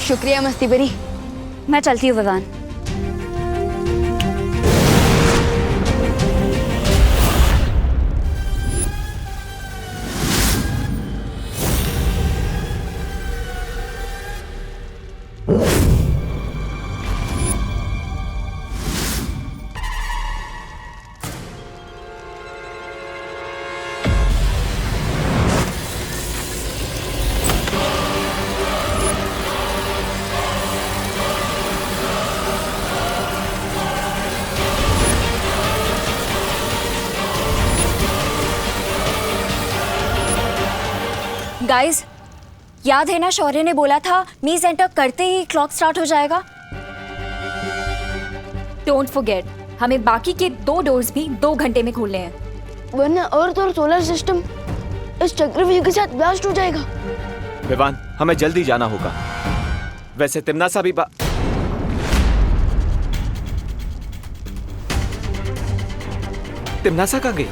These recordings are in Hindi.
शुक्रिया मस्ती बरी। मैं चलती हूँ विवान। गाइस, याद है ना शौर्य ने बोला था मीज एंटर करते ही क्लॉक स्टार्ट हो जाएगा। डोंट फॉरगेट, हमें बाकी के 2 डोर्स भी 2 घंटे में खोलने हैं, वरना अर्थ और सोलर सिस्टम इस चक्रव्यूह के साथ ब्लास्ट हो जाएगा। विवान, हमें जल्दी जाना होगा। वैसे तिमनासा भी तिमनासा कहाँ गई?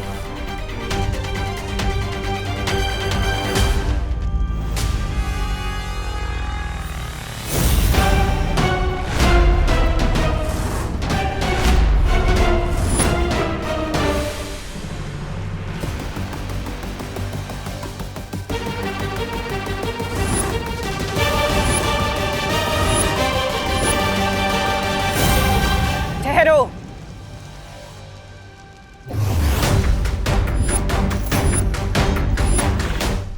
ठहरो।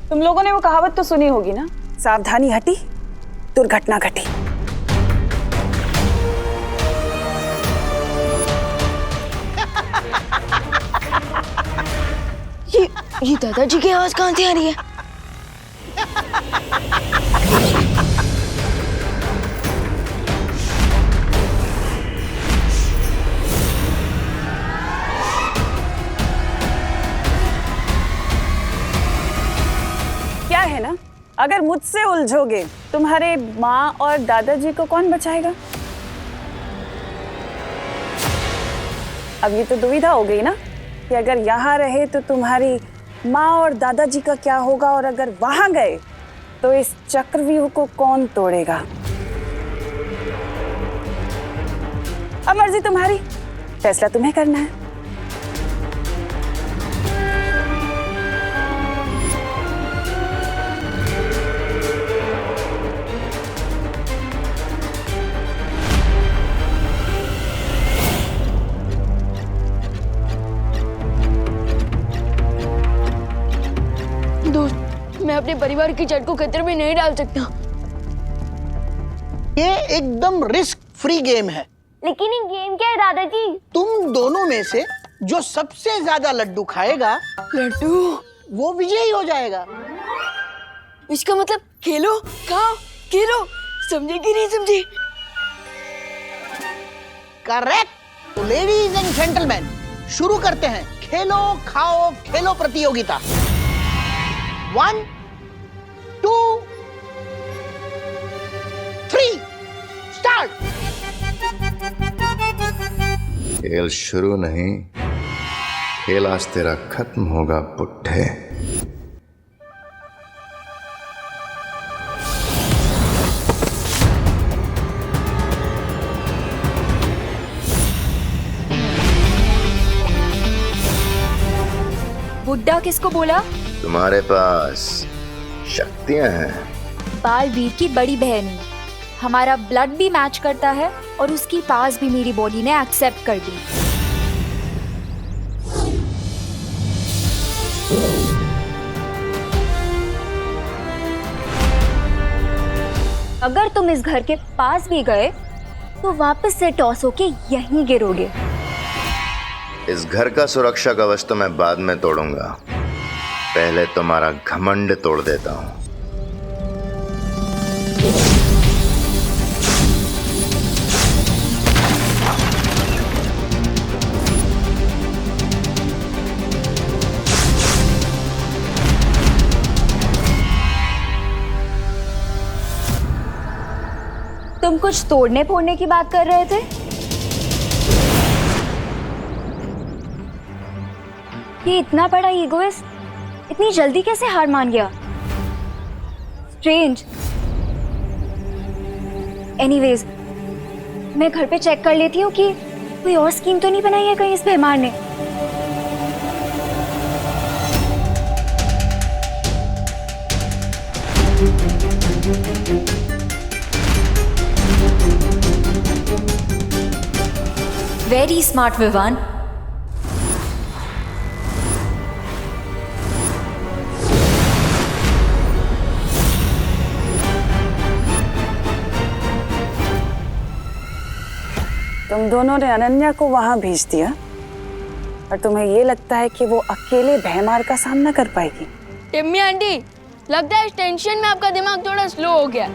तुम लोगों ने वो कहावत तो सुनी होगी ना, सावधानी हटी दुर्घटना घटी। ये दादाजी की आवाज कहाँ से आ रही है? क्या है ना, अगर मुझसे उलझोगे तुम्हारे माँ और दादाजी को कौन बचाएगा? अब ये तो दुविधा हो गई ना कि अगर यहाँ रहे तो तुम्हारी माँ और दादाजी का क्या होगा, और अगर वहां गए तो इस चक्रव्यूह को कौन तोड़ेगा? अब मर्जी तुम्हारी, फैसला तुम्हें करना है। दोस्त, मैं अपने परिवार की जड़ को खतरे में नहीं डाल सकता। ये एकदम रिस्क फ्री गेम है। लेकिन ये गेम क्या है दादाजी? तुम दोनों में से जो सबसे ज्यादा लड्डू खाएगा, लड्डू, वो विजयी हो जाएगा। इसका मतलब खेलो खाओ खेलो, समझे कि नहीं समझे? करेक्ट। तो लेडीज एंड जेंटलमैन, शुरू करते हैं खेलो खाओ खेलो प्रतियोगिता। 1 2 3 स्टार्ट। खेल शुरू नहीं, खेल आज तेरा खत्म होगा पुट्ठे। बुड्ढा किसको बोला? तुम्हारे पास शक्तियां हैं। बालवीर की बड़ी बहन है। हमारा ब्लड भी मैच करता है और उसकी पास भी मेरी बॉडी ने एक्सेप्ट कर दी। अगर तुम इस घर के पास भी गए तो वापस से टॉस होके यहीं गिरोगे। इस घर का सुरक्षा कवच तो मैं बाद में तोड़ूंगा, पहले तुम्हारा घमंड तोड़ देता हूं। तुम कुछ तोड़ने फोड़ने की बात कर रहे थे? ये इतना बड़ा ईगोइस्ट इतनी जल्दी कैसे हार मान गया? स्ट्रेंज। एनीवेज, मैं घर पे चेक कर लेती हूँ कि कोई और स्कीम तो नहीं बनाई है कहीं इस भैमार ने। Very smart Vivaan. तुम दोनों ने अनन्या को वहां भेज दिया और तुम्हें ये लगता है कि वो अकेले भैमार का सामना कर पाएगी? टिम्मी आंटी, लगता है इस टेंशन में आपका दिमाग थोड़ा स्लो हो गया,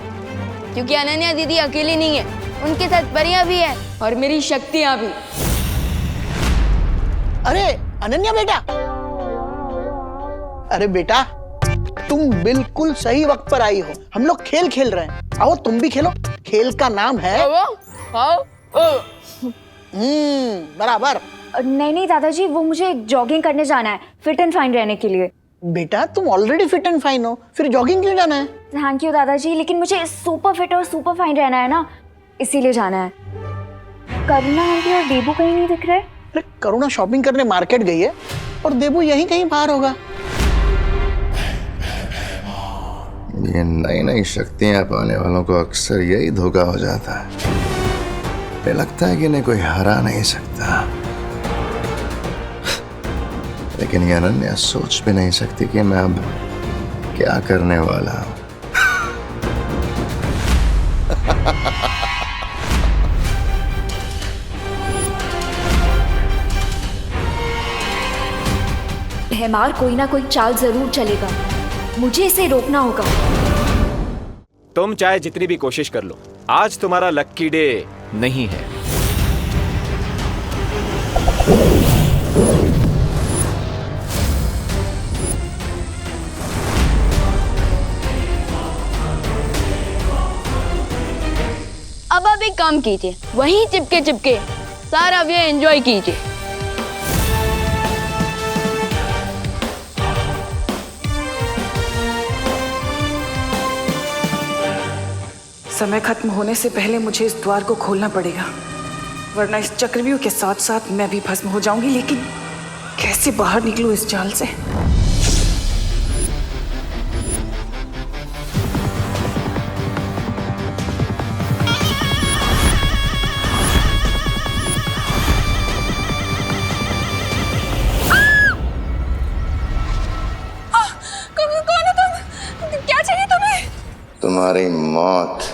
क्योंकि अनन्या दीदी अकेली नहीं है, उनके साथ परियां भी है और मेरी शक्तियां भी। अरे अनन्या बेटा, अरे बेटा तुम बिल्कुल सही वक्त पर आई हो। हम लोग खेल खेल रहे हैं, आओ तुम भी खेलो। खेल का नाम है बराबर। नहीं नहीं दादाजी, वो मुझे जॉगिंग करने जाना है, फिट एंड फाइन रहने के लिए। बेटा तुम ऑलरेडी फिट एंड फाइन हो, फिर जॉगिंग क्यों जाना है? थैंक यू दादाजी, लेकिन मुझे सुपर फिट और सुपर फाइन रहना है ना, इसीलिए जाना है। करुणा आंटी और देबू कहीं नहीं दिख रहे। अरे करुणा शॉपिंग करने मार्केट गई है और देबू यहीं कहीं बाहर होगा। ये नई नई शक्तियां पाने वालों को अक्सर यही धोखा हो जाता है। ये लगता है कि इन्हें कोई हरा नहीं सकता, लेकिन ये अनन्या सोच भी नहीं सकती कि मैं अब क्या करने वाला हूं। भैमार कोई ना कोई चाल जरूर चलेगा, मुझे इसे रोकना होगा। तुम चाहे जितनी भी कोशिश कर लो, आज तुम्हारा लक्की डे नहीं है। अब आप एक काम कीजिए, वहीं चिपके चिपके सारा ये एंजॉय कीजिए। समय खत्म होने से पहले मुझे इस द्वार को खोलना पड़ेगा, वरना इस चक्रव्यूह के साथ साथ मैं भी भस्म हो जाऊंगी। लेकिन कैसे बाहर निकलूं इस जाल से? कौन है तुम? क्या चाहिए तुम्हें? तुम्हारी मौत।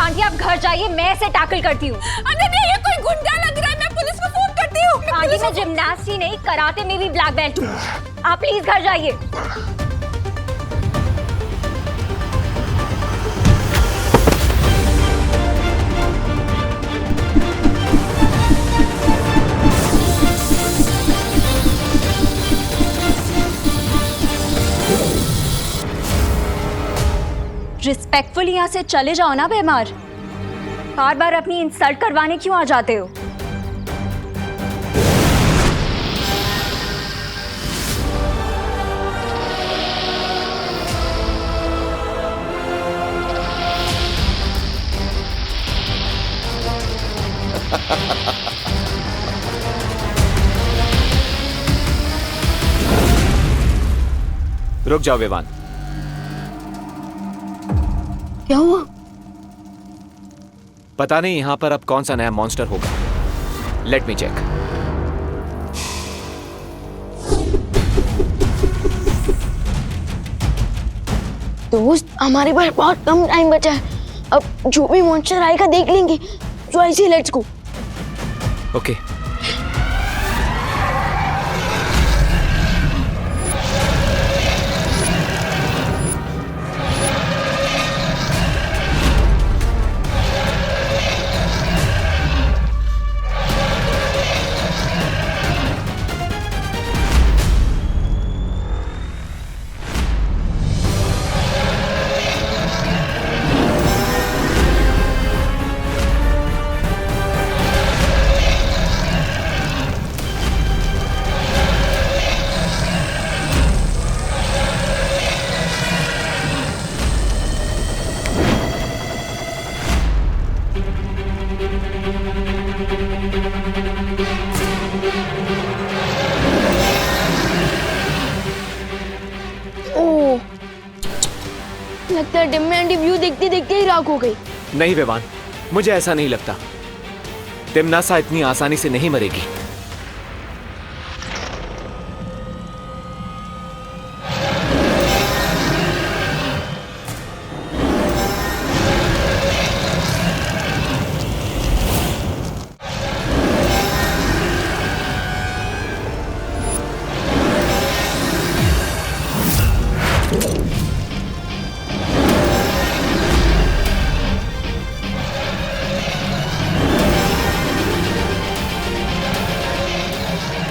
आंटी आप घर जाइए, मैं इसे टैकल करती हूँ। अनन्या, ये कोई गुंडा लग रहा है, मैं पुलिस को फोन करती हूँ। आंटी मैं जिम्नास्ट ही नहीं, कराटे में भी ब्लैक बेल्ट हूँ। आप प्लीज घर जाइए। रिस्पेक्टफुली यहाँ से चले जाओ ना भैमार, बार बार अपनी इंसल्ट करवाने क्यों आ जाते हो? रुक जाओ विवान। क्या हुआ? पता नहीं यहां पर अब कौन सा नया मॉन्स्टर होगा। Let me check. दोस्त, हमारे पास बहुत कम टाइम बचा है, अब जो भी मॉन्स्टर आएगा देख लेंगे। तो ऐसे लेट्स गो। ओके। लगता है टिम्मी आंटी व्यू देखते देखते ही राख हो गई। नहीं विवान, मुझे ऐसा नहीं लगता। तिमनासा इतनी आसानी से नहीं मरेगी।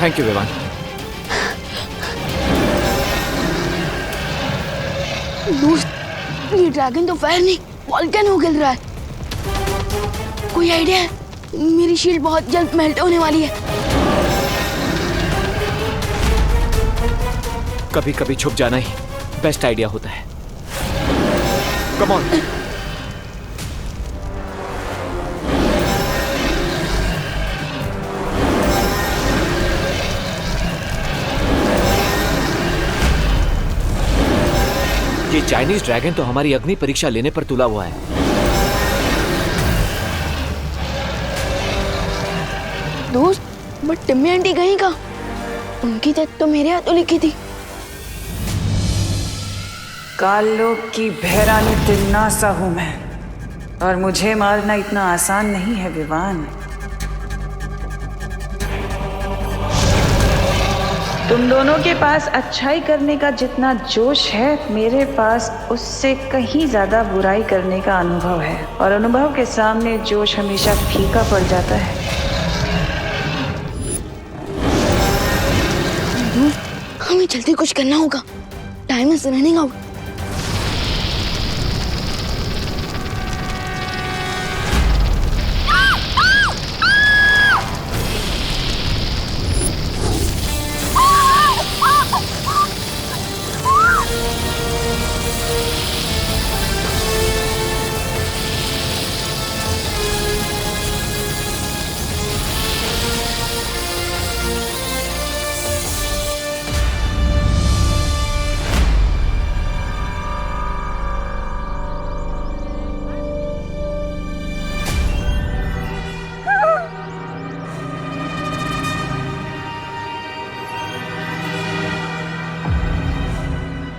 Thank you Vivaan. दोस्त, ये ड्रैगन तो फायर नहीं वॉल्केनो गिर रहा है। कोई आइडिया है? मेरी शील्ड बहुत जल्द मेल्ट होने वाली है। कभी कभी छुप जाना ही बेस्ट आइडिया होता है। Come on. ये चाइनीज ड्रैगन तो हमारी अग्नि परीक्षा लेने पर तुला हुआ है। दोस्त, बट टिम्मी आंटी कहीं का? उनकी डेथ तो मेरे हाथों लिखी थी। कालोक की भैरानी तिन्नासा हूं मैं, और मुझे मारना इतना आसान नहीं है विवान। तुम दोनों के पास अच्छाई करने का जितना जोश है, मेरे पास उससे कहीं ज्यादा बुराई करने का अनुभव है, और अनुभव के सामने जोश हमेशा फीका पड़ जाता है। हमें जल्दी कुछ करना होगा। Time is running out.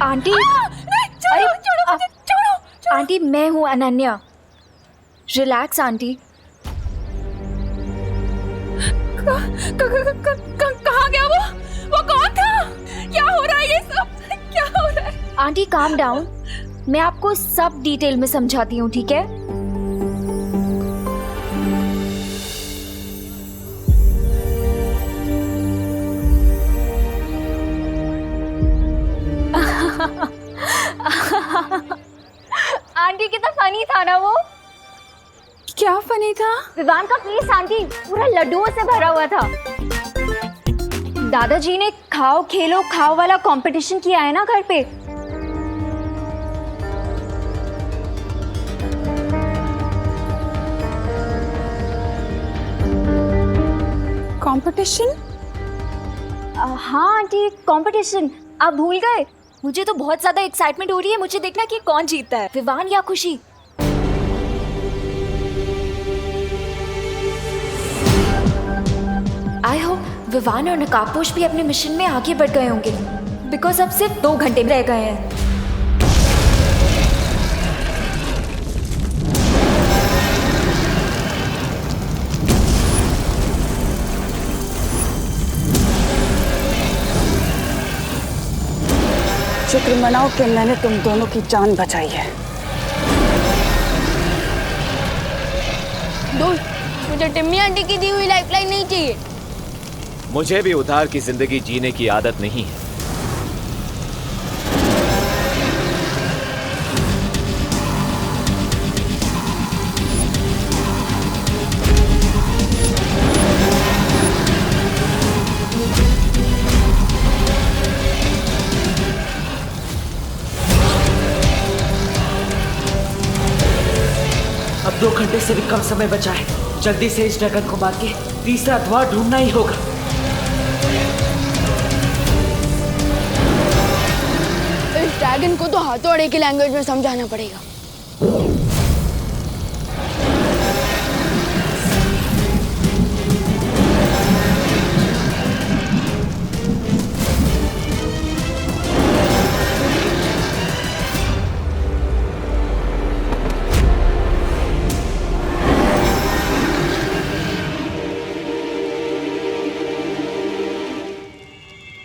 Aunty, अरे आंटी, मैं हूँ अनन्या। Relax aunty. कहाँ गया वो कौन था? क्या हो रहा है ये सब? क्या हो रहा है? आंटी काम डाउन, मैं आपको सब डिटेल में समझाती हूँ, ठीक है? आंटी कितना फनी था ना वो। क्या फनी था? विवान का फेस आंटी पूरा लड्डुओं से भरा हुआ था। दादाजी ने खाओ खेलो खाओ वाला कंपटीशन किया है ना घर पे। कंपटीशन? हाँ आंटी, कंपटीशन। आप भूल गए? मुझे तो बहुत ज्यादा एक्साइटमेंट हो रही है। मुझे देखना कि कौन जीतता है, विवान या खुशी। आई होप विवान और नकाबपोश भी अपने मिशन में आगे बढ़ गए होंगे, बिकॉज अब सिर्फ 2 घंटे रह गए हैं। शुक्र मनाओ कि मैंने तुम दोनों की जान बचाई है। दोस्त, मुझे टिम्मी आंटी की दी हुई लाइफलाइन नहीं चाहिए। मुझे भी उधार की जिंदगी जीने की आदत नहीं है। अब 2 घंटे से भी कम समय बचा है। जल्दी से इस ड्रैगन को मार के तीसरा द्वार ढूंढना ही होगा। इस ड्रैगन को तो हाथोड़े की लैंग्वेज में समझाना पड़ेगा।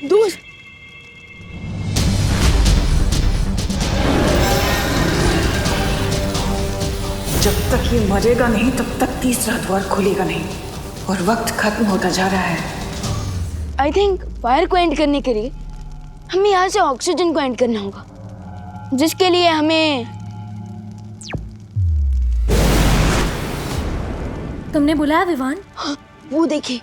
दोस्त, जब तक ये मरेगा नहीं तब तक तीसरा द्वार खुलेगा नहीं और वक्त खत्म होता जा रहा है। आई थिंक फायर को एंड करने के लिए हमें यहाँ से ऑक्सीजन को एंड करना होगा, जिसके लिए हमें तुमने बुलाया विवान? हाँ, वो देखिए।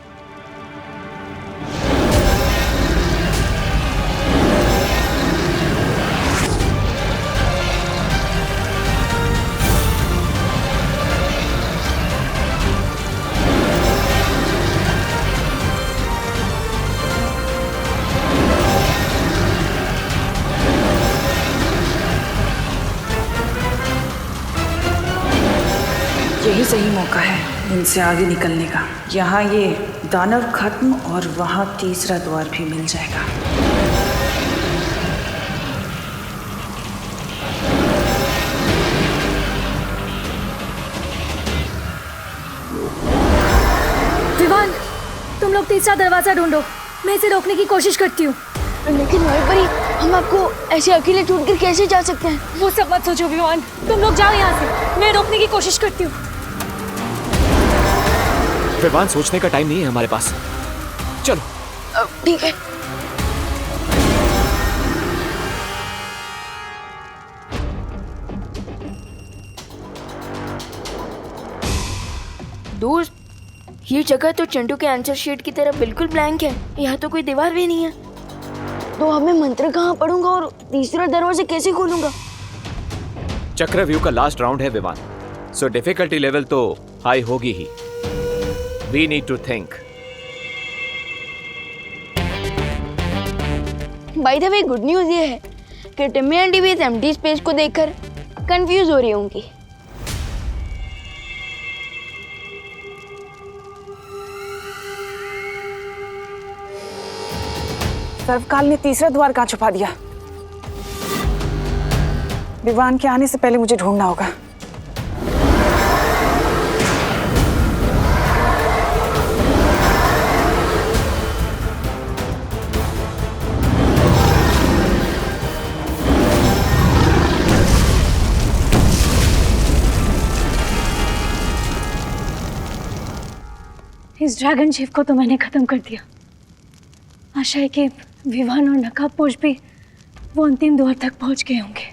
यही सही मौका है इनसे आगे निकलने का। यहाँ ये दानव खत्म और वहाँ तीसरा द्वार भी मिल जाएगा। विवान, तुम लोग तीसरा दरवाजा ढूंढो, मैं इसे रोकने की कोशिश करती हूँ। लेकिन वहीं पर ही हम आपको ऐसे अकेले छोड़कर कैसे जा सकते हैं? वो सब मत सोचो विवान, तुम लोग जाओ यहाँ से, मैं रोकने की कोशिश करती हूँ। विवान, सोचने का टाइम नहीं है हमारे पास, चलो। ठीक है। दोस्त, ये जगह तो चंटू के आंसर शीट की तरह बिल्कुल ब्लैंक है। यहाँ तो कोई दीवार भी नहीं है, तो अब मैं मंत्र कहाँ पढ़ूंगा और तीसरा दरवाजा कैसे खोलूंगा? चक्रव्यूह का लास्ट राउंड है विवान, सो डिफिकल्टी लेवल तो हाई होगी ही। We need to think. By the way, good news ये है कि टिम्मी आंटी भी इस एम्प्टी स्पेस को देखकर कंफ्यूज हो रही होंगी। सर्वकाल ने तीसरा द्वार कहाँ छुपा दिया? विवान के आने से पहले मुझे ढूंढना होगा। इस ड्रैगन शिव को तो मैंने खत्म कर दिया। आशा है कि विवान और नकाबपोश भी वो अंतिम द्वार तक पहुंच गए होंगे।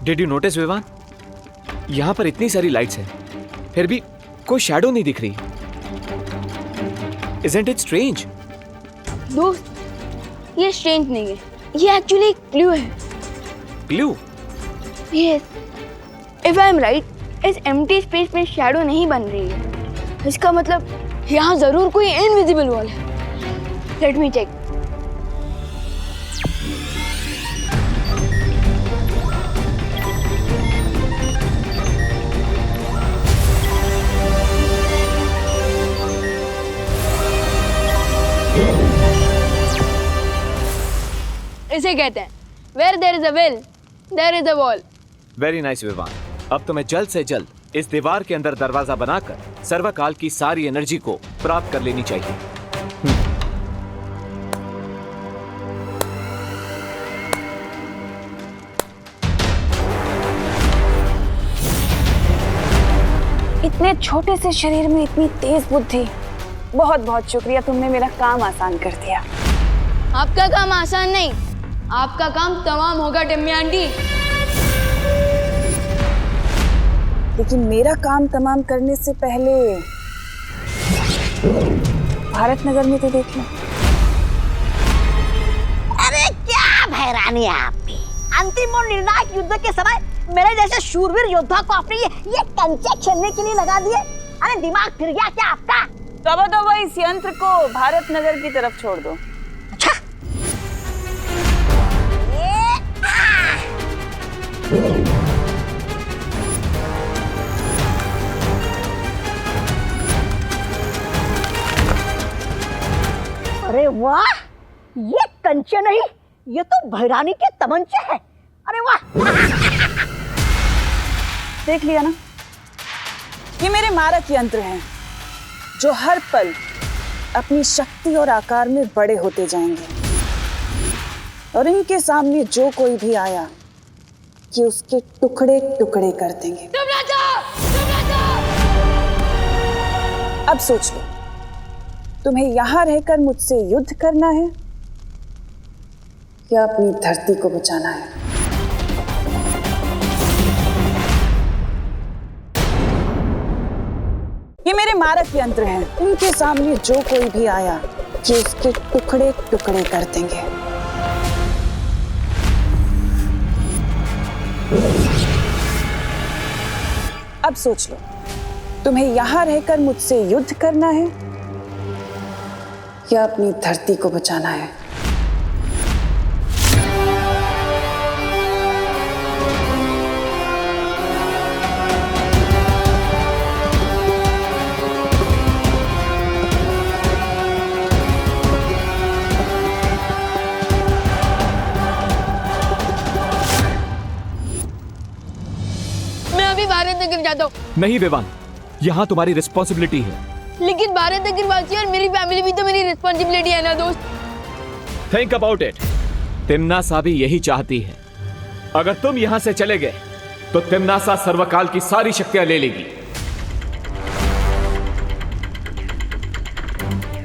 डिड यू नोटिस विवान, यहाँ पर इतनी सारी लाइट्स हैं, फिर भी कोई शैडो नहीं दिख रही। Isn't it strange? दोस्त, ये स्ट्रेंज नहीं है, ये एक्चुअली एक क्लू है। Clue? Yes, if I am right, इस एम्प्टी स्पेस में शैडो नहीं बन रही है। इसका मतलब यहाँ जरूर कोई इनविजिबल वॉल है। Let me check. इसे कहते हैं Where there is a will, there is a wall. Very nice Vivaan. अब तुम्हें जल्द से जल्द इस दीवार के अंदर दरवाजा बनाकर सर्वकाल की सारी एनर्जी को प्राप्त कर लेनी चाहिए। इतने छोटे से शरीर में इतनी तेज बुद्धि। बहुत बहुत शुक्रिया, तुमने मेरा काम आसान कर दिया। आपका काम आसान नहीं, आपका काम तमाम होगा टिम्मी आंटी। लेकिन मेरा काम तमाम करने से पहले भारत नगर में तो देख लो। अरे क्या हैरानी है आपकी। अंतिम और निर्णायक युद्ध के समय मेरे जैसे शूरवीर योद्धा को आपने ये कंचे खेलने के लिए लगा दिए। अरे दिमाग फिर गया क्या आपका? तो इस यंत्र को भारत नगर की तरफ छोड़ दो। अच्छा, अरे वाह, ये कंचे नहीं, ये तो भैरानी के तमंचे हैं। अरे वाह। देख लिया ना, ये मेरे मारक यंत्र हैं जो हर पल अपनी शक्ति और आकार में बड़े होते जाएंगे, और इनके सामने जो कोई भी आया कि उसके टुकड़े टुकड़े कर देंगे। अब सोच लो, तुम्हें यहां रहकर मुझसे युद्ध करना है या अपनी धरती को बचाना है? ये मेरे मारक यंत्र हैं, इनके सामने जो कोई भी आया कि उसके टुकड़े टुकड़े कर देंगे। अब सोच लो, तुम्हें यहां रहकर मुझसे युद्ध करना है या अपनी धरती को बचाना है? मैं अभी भारत नगर जाता हूँ। नहीं विवान, यहाँ तुम्हारी रिस्पॉन्सिबिलिटी है। लेकिन भारत नगर वासी और मेरी फैमिली भी तो मेरी रिस्पॉन्सिबिलिटी है ना दोस्त। Think about it. तिम्नासा भी यही चाहती है। अगर तुम यहाँ से चले गए तो तिम्नासा सर्वकाल की सारी शक्तियां ले लेगी,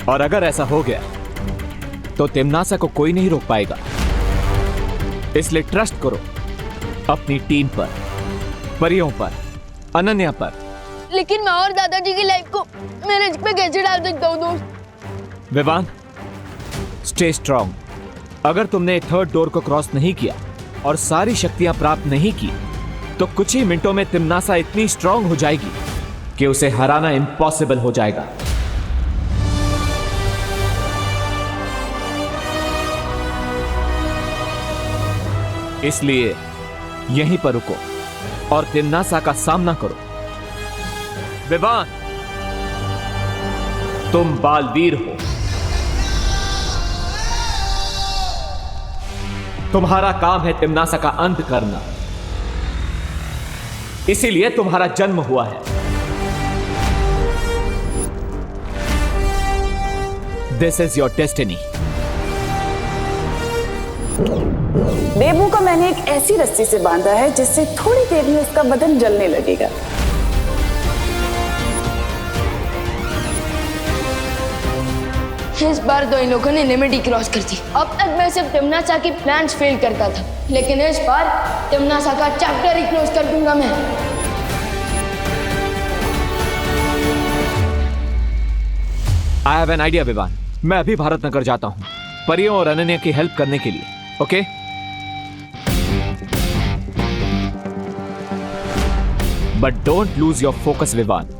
और अगर ऐसा हो गया तो तिम्नासा को कोई नहीं रोक पाएगा। इसलिए ट्रस्ट करो अपनी टीम पर, परियों पर, अनन्या पर। लेकिन मैं और दादाजी की लाइफ को मैं रिस्क पे कैसे डाल सकता हूँ दोस्त? Vivaan, stay strong. अगर तुमने थर्ड डोर को क्रॉस नहीं किया और सारी शक्तियां प्राप्त नहीं की तो कुछ ही मिनटों में तिम्नासा इतनी स्ट्रांग हो जाएगी कि उसे हराना इम्पॉसिबल हो जाएगा। इसलिए यहीं पर रुको और तिम्नासा का सामना करो। विवान, तुम बालवीर हो। तुम्हारा काम है तिम्नासा का अंत करना, इसीलिए तुम्हारा जन्म हुआ है। This is your destiny. Bebu को मैंने एक ऐसी रस्सी से बांधा है जिससे थोड़ी देर में उसका बदन जलने लगेगा। इस बार तो इन लोगों ने लिमिट ही क्रॉस कर दी। अब तक मैं सिर्फ तिम्नासा की प्लान्स फेल करता था, लेकिन इस बार तिम्नासा का चैप्टर ही क्लोज कर दूंगा मैं। I have an idea Vivaan. मैं अभी भारत नगर जाता हूं परियों और अनन्या की हेल्प करने के लिए। Okay? But don't lose your focus Vivaan.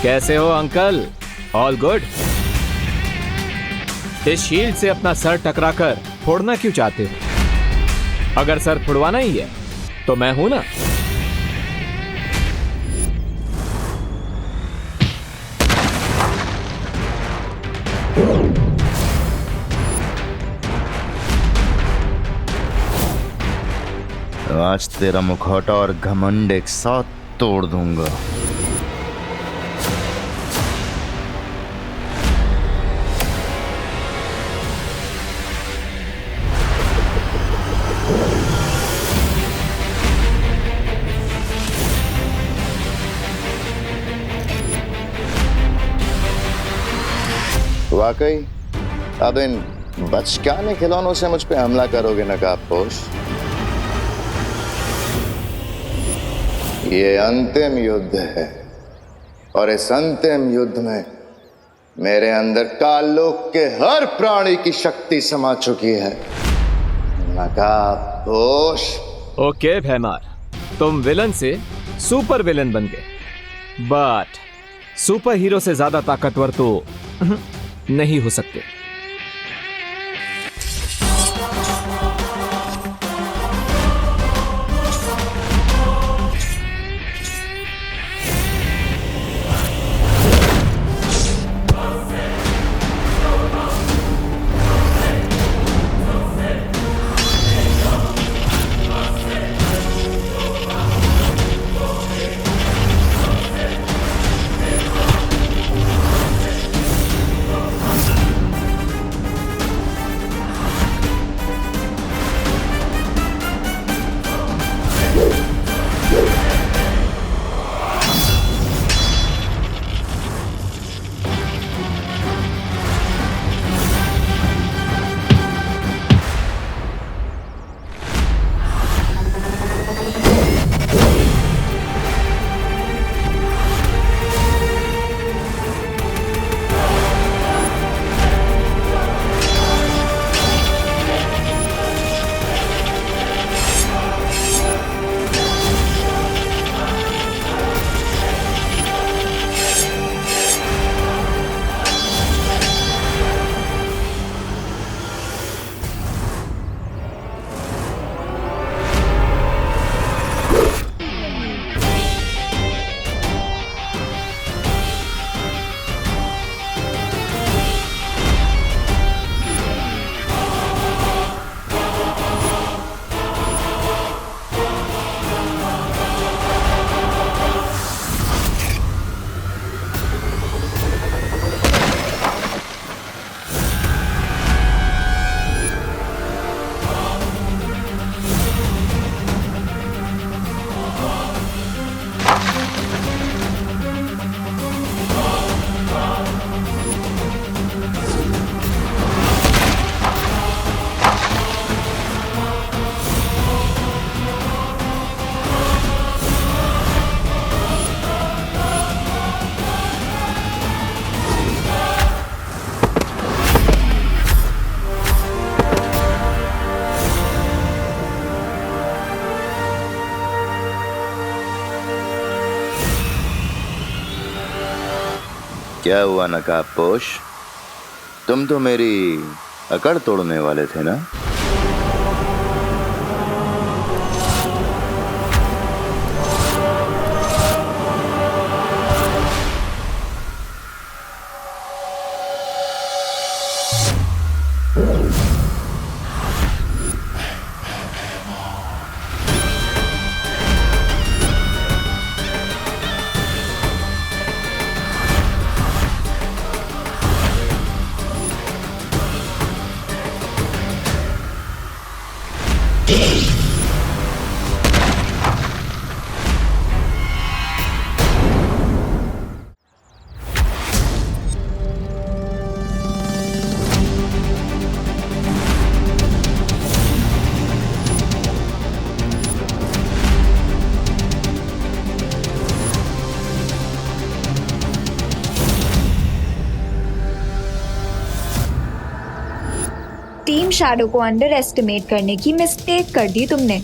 कैसे हो अंकल? All good? इस शील्ड से अपना सर टकराकर फोड़ना क्यों चाहते हो? अगर सर फोड़वाना ही है तो मैं हूं ना। आज तेरा मुखौटा और घमंड एक साथ तोड़ दूंगा। वाकई अब इन बचकाने खिलौनों से मुझ पे हमला करोगे नकाबपोश? ये अंतिम युद्ध है और इस अंतिम युद्ध में मेरे अंदर काललोक के हर प्राणी की शक्ति समा चुकी है। नकाबपोश। ओके भैमार, तुम विलन से सुपर विलन बन गए, बट सुपर हीरो से ज्यादा ताकतवर तो नहीं हो सकते। क्या हुआ नकाबपोश? तुम तो मेरी अकड़ तोड़ने वाले थे ना? टीम शैडो को अंडर एस्टिमेट करने की मिस्टेक कर दी तुमने।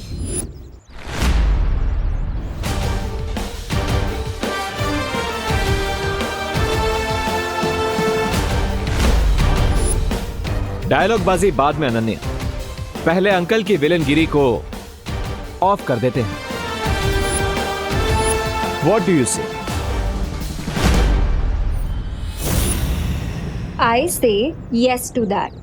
डायलॉग बाजी बाद में अनन्या, पहले अंकल की विलनगिरी को ऑफ कर देते हैं। व्हाट डू यू से? आई से यस टू दैट।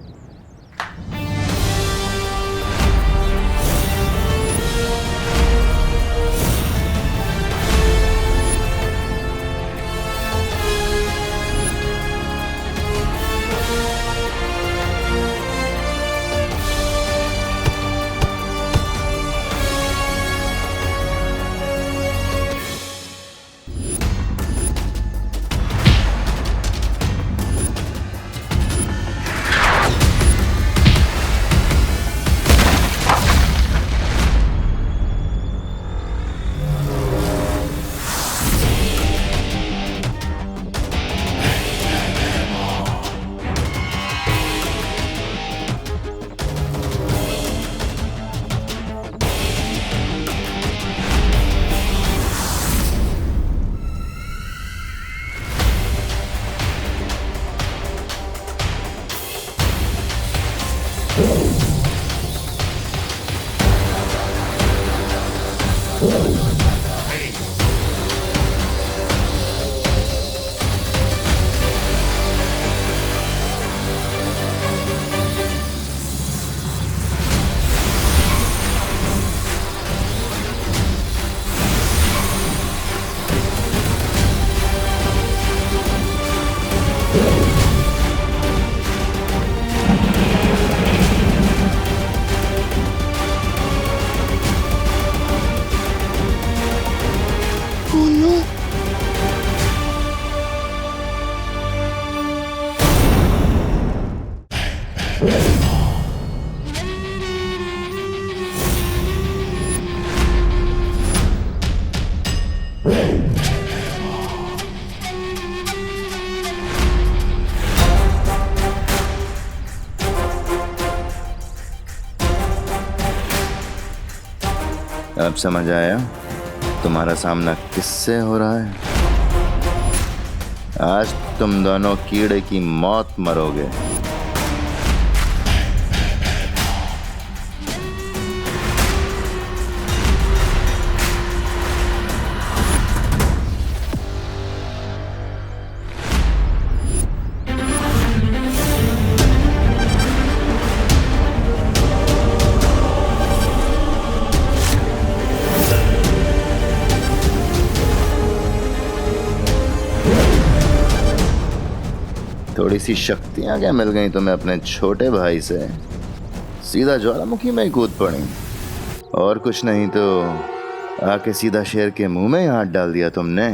अब समझ आया तुम्हारा सामना किससे हो रहा है? आज तुम दोनों कीड़े की मौत मरोगे। थोड़ी सी शक्तियां क्या मिल गई तुम्हें अपने छोटे भाई से? सीधा ज्वालामुखी में ही कूद पड़ी। और कुछ नहीं तो आके सीधा शेर के मुंह में ही हाथ डाल दिया तुमने।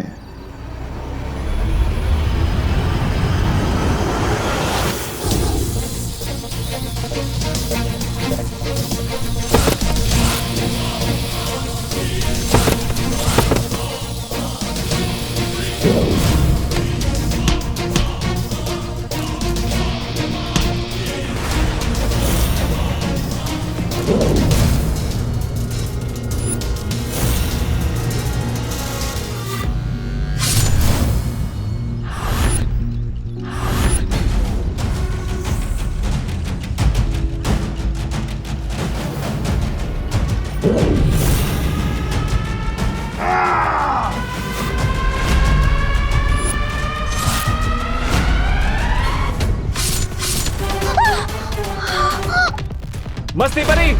मस्ती परी,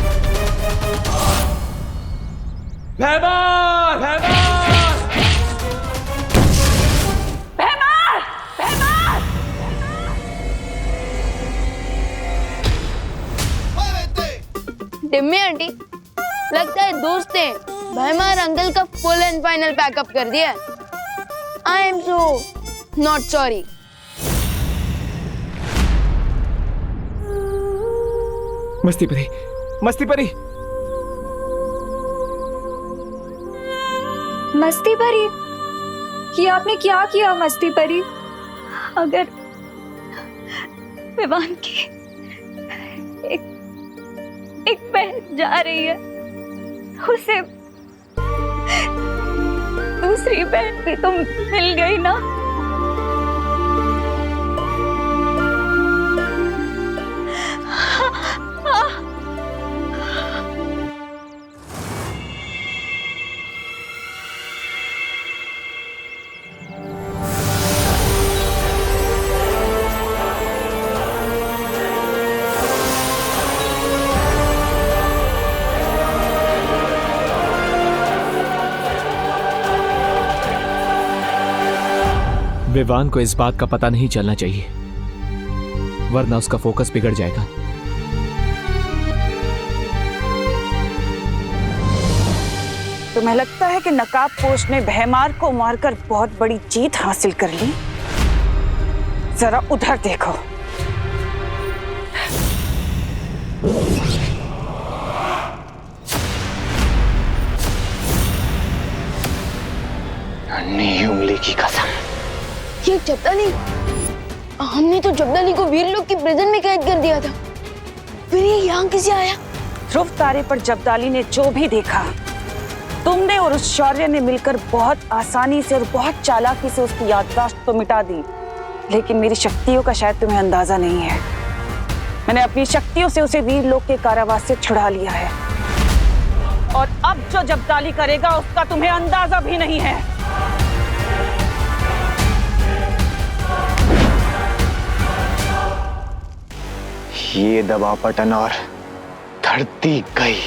भैमार, भैमार, भैमार, भैमार। डिम्मी आंटी, लगता है दोस्त ने भैमार अंकल का फुल एंड फाइनल पैकअप कर दिया। I am so not sorry. मस्ती परी, मस्ती परी। मस्ती परी, ये आपने क्या किया मस्ती परी? अगर विवान की एक बहन जा रही है, उसे दूसरी बहन भी तो मिल गई ना। विवान को इस बात का पता नहीं चलना चाहिए, वरना उसका फोकस बिगड़ जाएगा। तुम्हें लगता है कि नकाबपोश ने भैमार को मारकर बहुत बड़ी जीत हासिल कर ली? जरा उधर देखो। नन्ही उंगली की कसम। ये जब्दाली, हमने तो जब्दाली को वीर लोग की प्रिजन में कैद कर दिया था, फिर ये यहाँ कैसे आया? ध्रुव तारे पर जब्दाली ने जो भी देखा, तुमने और उस शौर्य ने मिलकर बहुत आसानी से और बहुत चालाकी से उसकी याददाश्त तो मिटा दी। लेकिन मेरी शक्तियों का शायद तुम्हें अंदाजा नहीं है। मैंने अपनी शक्तियों से उसे वीर लोक के कारावास से छुड़ा लिया है, और अब जो जब्दाली करेगा उसका तुम्हें अंदाजा भी नहीं है। ये दबा पटन और धरती गई।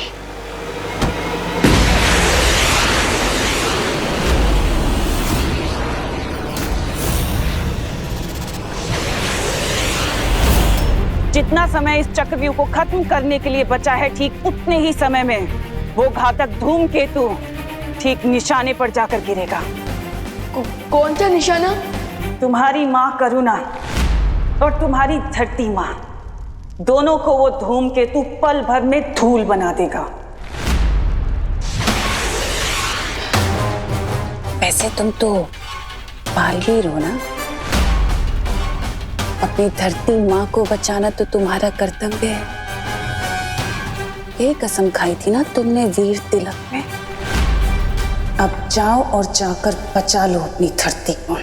जितना समय इस चक्रव्यूह को खत्म करने के लिए बचा है, ठीक उतने ही समय में वो घातक धूमकेतु ठीक निशाने पर जाकर गिरेगा। कौन सा निशाना? तुम्हारी माँ करुणा और तुम्हारी धरती माँ दोनों को वो धूमकेतु पल भर में धूल बना देगा। वैसे तुम तो बालवीर हो ना, अपनी धरती माँ को बचाना तो तुम्हारा कर्तव्य है। ये कसम खाई थी ना तुमने वीर तिलक में। अब जाओ और जाकर बचा लो अपनी धरती को।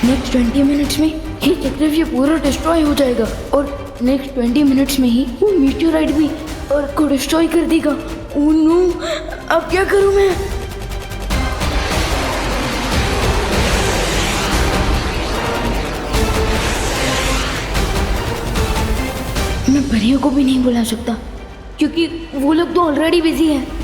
नेक्स्ट 20 मिनट्स में ही चक्रव्यूह पूरा डिस्ट्रॉय हो जाएगा और नेक्स्ट 20 मिनट्स में ही वो मीटियोराइट भी अर्थ को डिस्ट्रॉय कर देगा। ओह नो, अब क्या करूं मैं? मैं परियों को भी नहीं बुला सकता क्योंकि वो लोग तो ऑलरेडी बिजी हैं।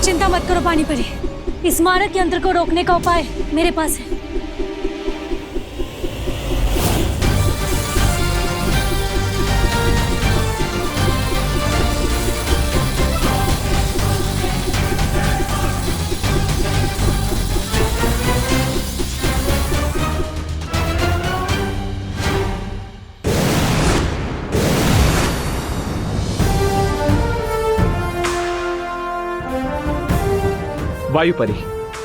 चिंता मत करो पानी परी, इस मारक यंत्र को रोकने का उपाय मेरे पास है। वायु परी,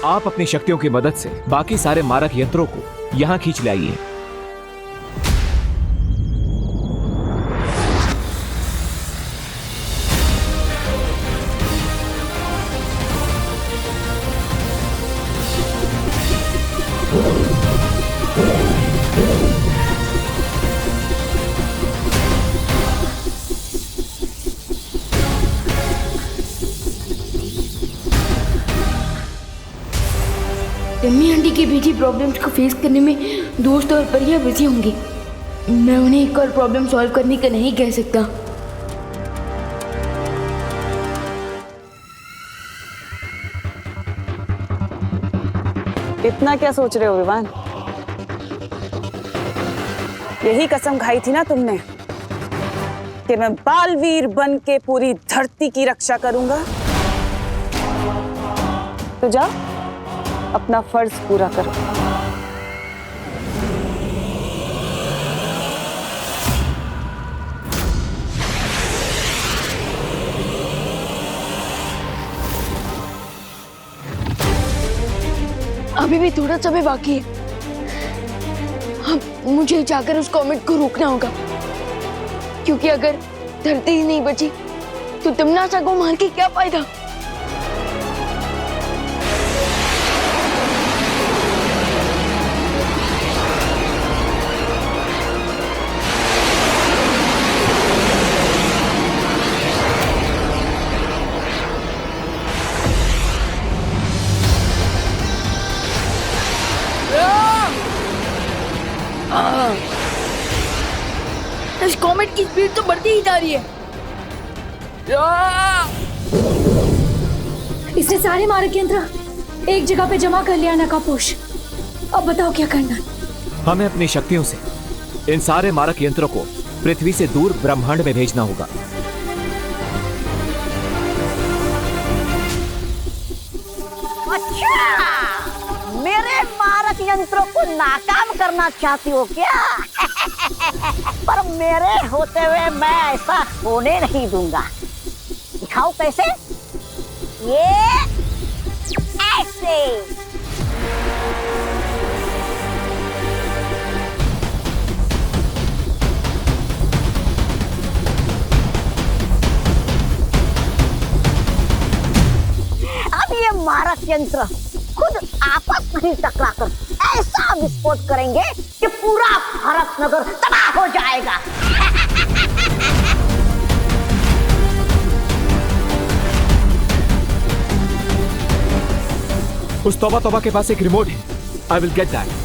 आप अपनी शक्तियों की मदद से बाकी सारे मारक यंत्रों को यहां खींच लाइए। टिम्मी आंटी की बेटी प्रॉब्लम्स को फेस करने में दोस्त और परियां बिजी होंगी। मैं उन्हें एक और प्रॉब्लम सॉल्व करने का नहीं कह सकता। इतना क्या सोच रहे हो विवान? यही कसम खाई थी ना तुमने कि मैं बालवीर बन के पूरी धरती की रक्षा करूंगा। तो जाओ अपना फर्ज पूरा करो। अभी भी थोड़ा समय बाकी है। अब मुझे जाकर उस कॉमेट को रोकना होगा क्योंकि अगर धरती ही नहीं बची तो तिम्नासा को मार के क्या फायदा। इस कॉमेट की स्पीड तो बढ़ती ही जा रही है। इसने सारे मारक यंत्र एक जगह पे जमा कर लिया नकापोश। अब बताओ क्या करना। हमें अपनी शक्तियों से इन सारे मारक यंत्रों को पृथ्वी से दूर ब्रह्मांड में भेजना होगा। अच्छा, मेरे मारक यंत्रों को नाकाम करना चाहती हो क्या? पर मेरे होते हुए मैं ऐसा होने नहीं दूंगा। दिखाओ कैसे? ये ऐसे। अब ये मारक यंत्र खुद आपस में टकराकर ऐसा विस्फोट करेंगे कि पूरा भारत नगर तबाह हो जाएगा। उस तौबा तौबा के पास एक रिमोट है। I will get that.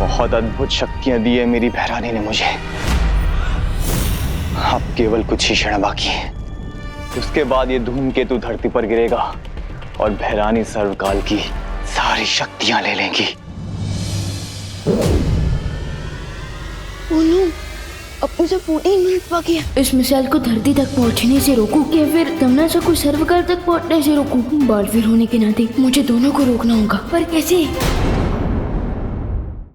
बहुत अद्भुत शक्तियां दी है मेरी भैरानी ने मुझे। अब केवल कुछ ही क्षण बाकी है, उसके बाद ये धूमकेतु धरती पर गिरेगा और भैरानी सर्वकाल की सारी शक्तियां ले लेंगी। अब मुझे 14 मिनट बाकी है। इस मिसाइल को धरती तक पहुंचने से रोकूं या फिर तमन्ना को सर्वकाल तक पहुंचने से रोकूं? बालवीर होने के नाते मुझे दोनों को रोकना होगा, पर कैसे?